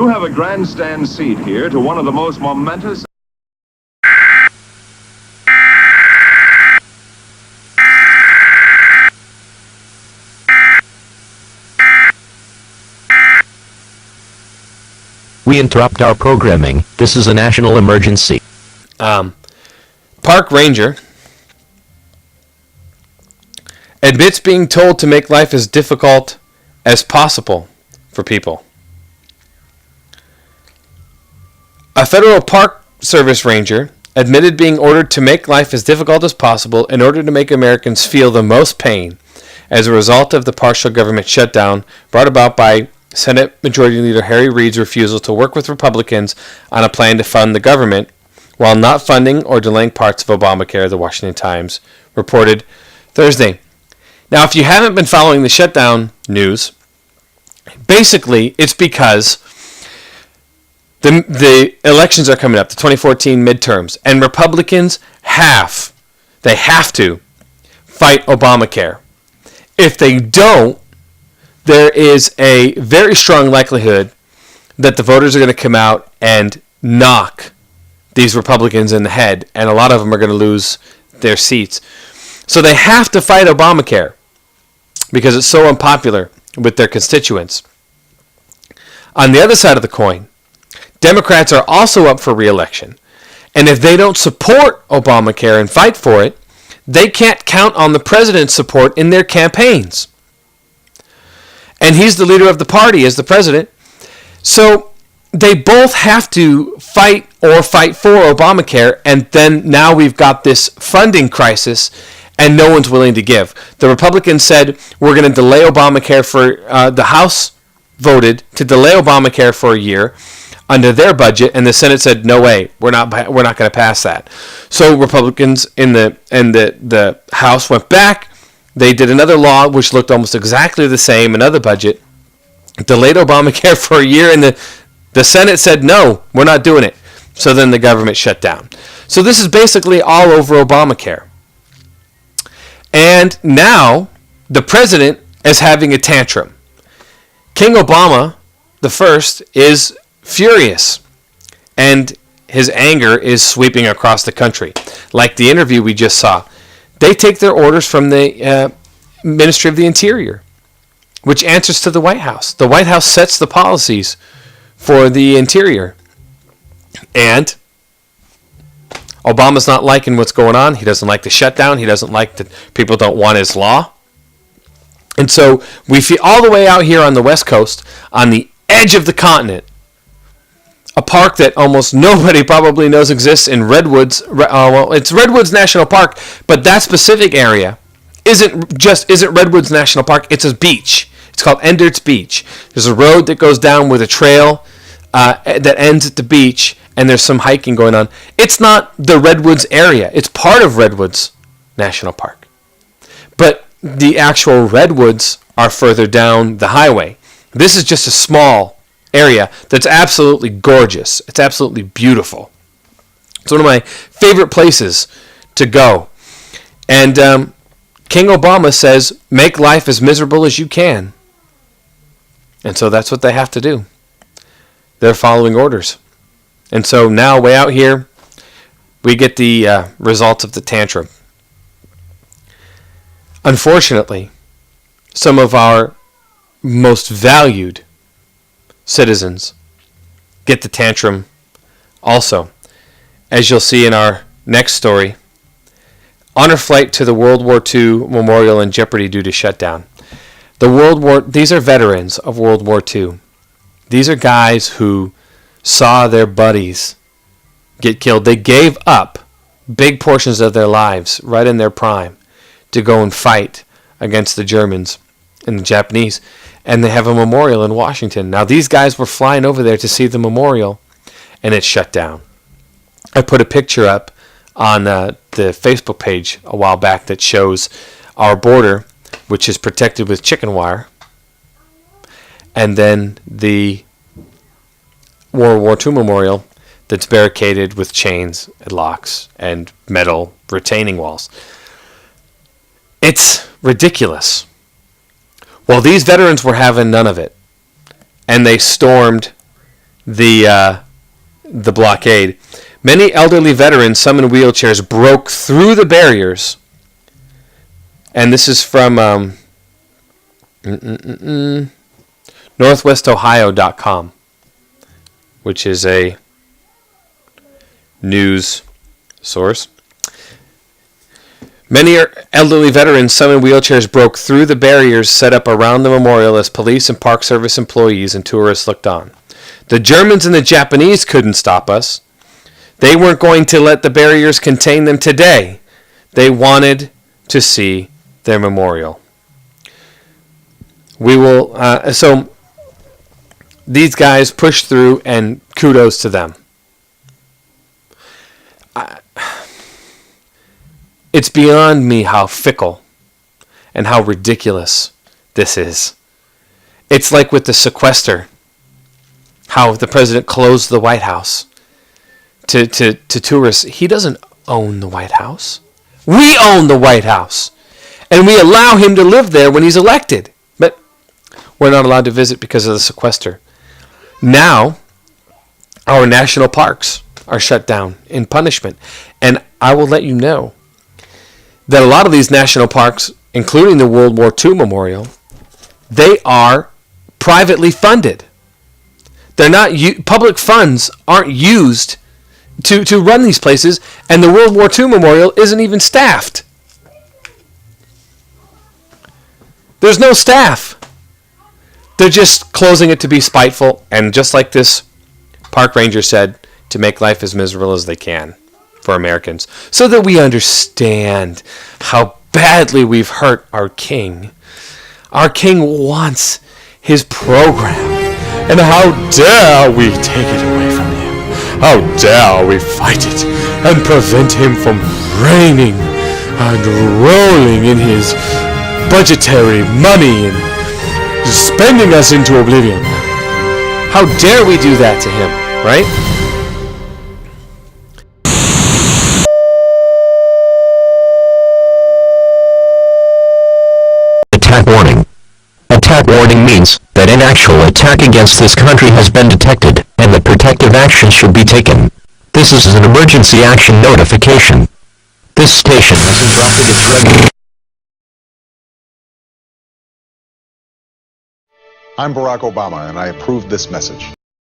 You have a grandstand seat here to one of the most momentous... We interrupt our programming. This is a national emergency. Park ranger admits being told to make life as difficult as possible for people. A federal Park Service ranger admitted being ordered to make life as difficult as possible in order to make Americans feel the most pain as a result of the partial government shutdown brought about by Senate Majority Leader Harry Reid's refusal to work with Republicans on a plan to fund the government while not funding or delaying parts of Obamacare, the Washington Times reported Thursday. Now, if you haven't been following the shutdown news, basically it's because the elections are coming up, the 2014 midterms, and Republicans have to fight Obamacare. If they don't, there is a very strong likelihood that the voters are going to come out and knock these Republicans in the head, and a lot of them are going to lose their seats. So they have to fight Obamacare because it's so unpopular with their constituents. On the other side of the coin, Democrats are also up for re-election, and if they don't support Obamacare and fight for it, they can't count on the president's support in their campaigns. And he's the leader of the party as the president. So they both have to fight for Obamacare, and then now we've got this funding crisis, and no one's willing to give. The Republicans said, we're going to delay Obamacare for, the House voted to delay Obamacare for a year under their budget, and the Senate said, no way, we're not going to pass that. So Republicans in the House went back. They did another law which looked almost exactly the same, another budget, delayed Obamacare for a year, and the Senate said, no, we're not doing it. So then the government shut down. So this is basically all over Obamacare. And now the president is having a tantrum. King Obama, the first, is furious, and his anger is sweeping across the country. Like the interview we just saw. They take their orders from the Ministry of the Interior, which answers to the White House. The White House sets the policies for the Interior. And Obama's not liking what's going on. He doesn't like the shutdown. He doesn't like that people don't want his law. And so we feel all the way out here on the West Coast, on the edge of the continent, a park that almost nobody probably knows exists in Redwoods. It's Redwoods National Park, but that specific area isn't Redwoods National Park. It's a beach. It's called Endert's Beach. There's a road that goes down with a trail that ends at the beach, and there's some hiking going on. It's not the Redwoods area. It's part of Redwoods National Park. But the actual redwoods are further down the highway. This is just a small area that's absolutely gorgeous. It's absolutely beautiful. It's one of my favorite places to go. And King Obama says, make life as miserable as you can. And so that's what they have to do. They're following orders. And so now, way out here, we get the results of the tantrum. Unfortunately, some of our most valued citizens get the tantrum also. As you'll see in our next story, honor flight to the World War II memorial in jeopardy due to shutdown. These are veterans of World War II. These are guys who saw their buddies get killed. They gave up big portions of their lives right in their prime to go and fight against the Germans and the Japanese. And they have a memorial in Washington. Now, these guys were flying over there to see the memorial, and it's shut down. I put a picture up on the Facebook page a while back that shows our border, which is protected with chicken wire, and then the World War II memorial that's barricaded with chains and locks and metal retaining walls. It's ridiculous. Well, these veterans were having none of it, and they stormed the blockade. Many elderly veterans, some in wheelchairs, broke through the barriers. And this is from northwestohio.com, which is a news source. Many elderly veterans, some in wheelchairs, broke through the barriers set up around the memorial as police and Park Service employees and tourists looked on. The Germans and the Japanese couldn't stop us. They weren't going to let the barriers contain them today. They wanted to see their memorial. We will. So these guys pushed through, and kudos to them. It's beyond me how fickle and how ridiculous this is. It's like with the sequester, how the president closed the White House to tourists. He doesn't own the White House. We own the White House. And we allow him to live there when he's elected. But we're not allowed to visit because of the sequester. Now, our national parks are shut down in punishment. And I will let you know that a lot of these national parks, including the World War II Memorial, they are privately funded. They're not public funds aren't used to run these places, and the World War II Memorial isn't even staffed. There's no staff. They're just closing it to be spiteful, and just like this park ranger said, to make life as miserable as they can for Americans, so that we understand how badly we've hurt our king. Our king wants his program, and how dare we take it away from him? How dare we fight it and prevent him from reigning and rolling in his budgetary money and spending us into oblivion? How dare we do that to him, right? Attack warning. Attack warning means that an actual attack against this country has been detected, and that protective action should be taken. This is an emergency action notification. This station has interrupted its regular... I'm Barack Obama, and I approve this message.